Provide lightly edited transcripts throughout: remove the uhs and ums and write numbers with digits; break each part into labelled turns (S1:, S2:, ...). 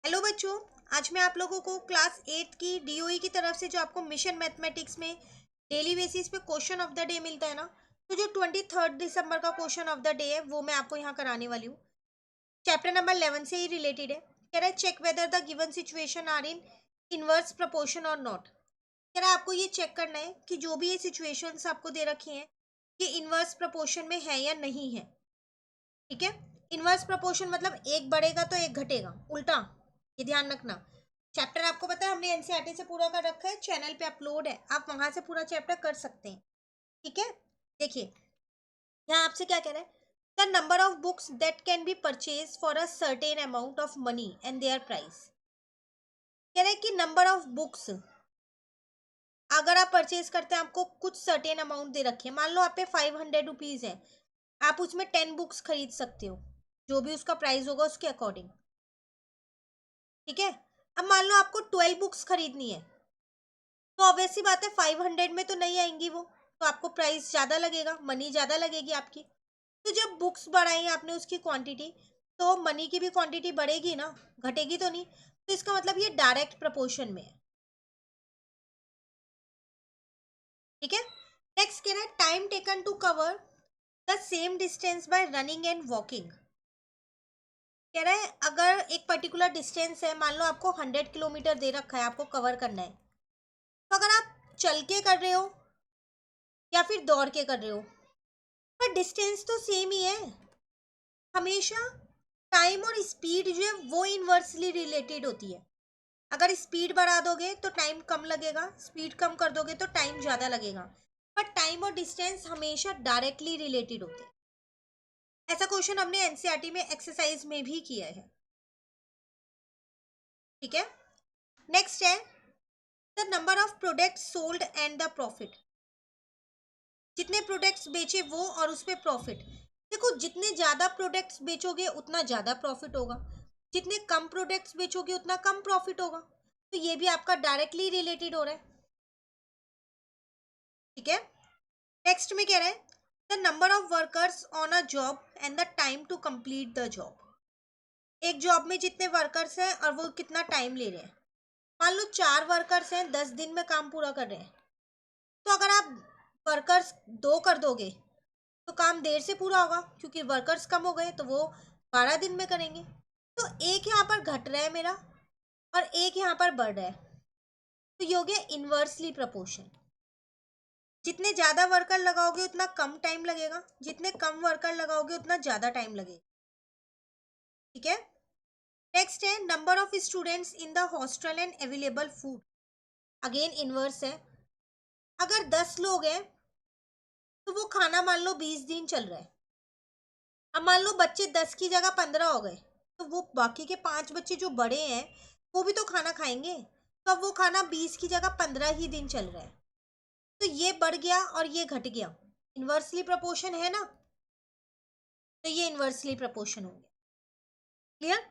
S1: Hello बच्चों। आज मैं आप लोगों को क्लास 8 की डीओई की तरफ से जो आपको मिशन मैथमेटिक्स में डेली बेसिस पे क्वेश्चन ऑफ द डे मिलता है ना, तो जो 23 दिसंबर का क्वेश्चन ऑफ द डे है वो मैं आपको यहाँ कराने वाली हूँ। चैप्टर नंबर 11 से ही रिलेटेड है। कह रहा है check whether the given situation are in inverse proportion और नॉट। कह रहा है आपको ये चेक करना है कि जो भी ये सिचुएशंस आपको दे रखी हैं ये इनवर्स प्रोपोर्शन में है या नहीं है। ठीक है। इनवर्स प्रोपोर्शन मतलब एक बढ़ेगा तो एक घटेगा, उल्टा। ये ध्यान रखना। चैप्टर आपको पता है हमने एनसीईआरटी से पूरा कर रखा है, चैनल पे अपलोड है, आप वहां से पूरा चैप्टर कर सकते हैं। ठीक है। देखिए यहाँ आपसे क्या कह रहा है, the number of books that can be purchase for a certain amount of money and there price. कह रहे हैं कि नंबर ऑफ बुक्स अगर आप परचेज करते हैं, आपको कुछ सर्टेन अमाउंट दे रखी है, मान लो आप पे 500 रुपीज है, आप उसमें 10 बुक्स खरीद सकते हो, जो भी उसका प्राइस होगा उसके अकॉर्डिंग। ठीक है। अब मान लो आपको 12 बुक्स खरीदनी है, तो ऑब्वियसली बात है 500 में तो नहीं आएंगी वो, तो आपको प्राइस ज़्यादा लगेगा, मनी ज़्यादा लगेगी आपकी। तो जब बुक्स बढ़ाई आपने उसकी क्वांटिटी, तो मनी की भी क्वांटिटी बढ़ेगी ना, घटेगी तो नहीं। तो इसका मतलब ये डायरेक्ट प्रपोर्शन में है। ठीक है। नेक्स्ट कह रहा है time taken to cover the same distance by running and walking. कह रहा है अगर एक पर्टिकुलर डिस्टेंस है, मान लो आपको 100 किलोमीटर दे रखा है, आपको कवर करना है, तो अगर आप चल के कर रहे हो या फिर दौड़ के कर रहे हो, पर डिस्टेंस तो सेम ही है हमेशा। टाइम और स्पीड जो है वो इनवर्सली रिलेटेड होती है। अगर स्पीड बढ़ा दोगे तो टाइम कम लगेगा, स्पीड कम कर दोगे तो टाइम ज़्यादा लगेगा। पर टाइम और डिस्टेंस हमेशा डायरेक्टली रिलेटेड होते हैं। ऐसा क्वेश्चन हमने एनसीईआरटी में एक्सरसाइज में भी किया है। ठीक है। नेक्स्ट है the number of products sold and the profit. जितने प्रोडक्ट्स बेचे वो और उस पर प्रॉफिट। देखो जितने ज़्यादा प्रोडक्ट्स बेचोगे उतना ज़्यादा प्रॉफिट होगा, जितने कम प्रोडक्ट्स बेचोगे उतना कम प्रॉफिट होगा। तो ये भी आपका डायरेक्टली रिलेटेड हो रहा है। ठीक है। नेक्स्ट में कह रहा है the number of workers on a job and the time to complete the job. एक जॉब में जितने वर्कर्स हैं और वो कितना टाइम ले रहे हैं। मान लो 4 वर्कर्स हैं, 10 दिन में काम पूरा कर रहे हैं, तो अगर आप वर्कर्स 2 कर दोगे तो काम देर से पूरा होगा, क्योंकि वर्कर्स कम हो गए तो वो 12 दिन में करेंगे। तो एक यहाँ पर घट रहा है मेरा और एक यहाँ पर बढ़ रहा है, तो ये हो गया इनवर्सली प्रोपोर्शन। जितने ज़्यादा वर्कर लगाओगे उतना कम टाइम लगेगा, जितने कम वर्कर लगाओगे उतना ज़्यादा टाइम लगेगा। ठीक है। नेक्स्ट है number of students in the hostel and available food. Again inverse है। अगर 10 लोग हैं तो वो खाना मान लो 20 दिन चल रहा है। अब मान लो बच्चे 10 की जगह 15 हो गए, तो वो बाकी के 5 बच्चे जो बड़े हैं वो भी तो खाना खाएंगे, तो अब वो खाना 20 की जगह 15 ही दिन चल रहा है। तो ये बढ़ गया और ये घट गया, इन्वर्सली प्रोपोर्शन है ना, तो ये इन्वर्सली प्रोपोर्शन हो गया। क्लियर।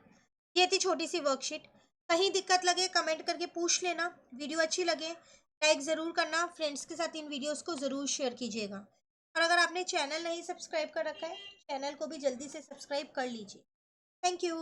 S1: ये थी छोटी सी वर्कशीट। कहीं दिक्कत लगे कमेंट करके पूछ लेना। वीडियो अच्छी लगे लाइक ज़रूर करना, फ्रेंड्स के साथ इन वीडियोस को ज़रूर शेयर कीजिएगा। और अगर आपने चैनल नहीं सब्सक्राइब कर रखा है, चैनल को भी जल्दी से सब्सक्राइब कर लीजिए। Thank you.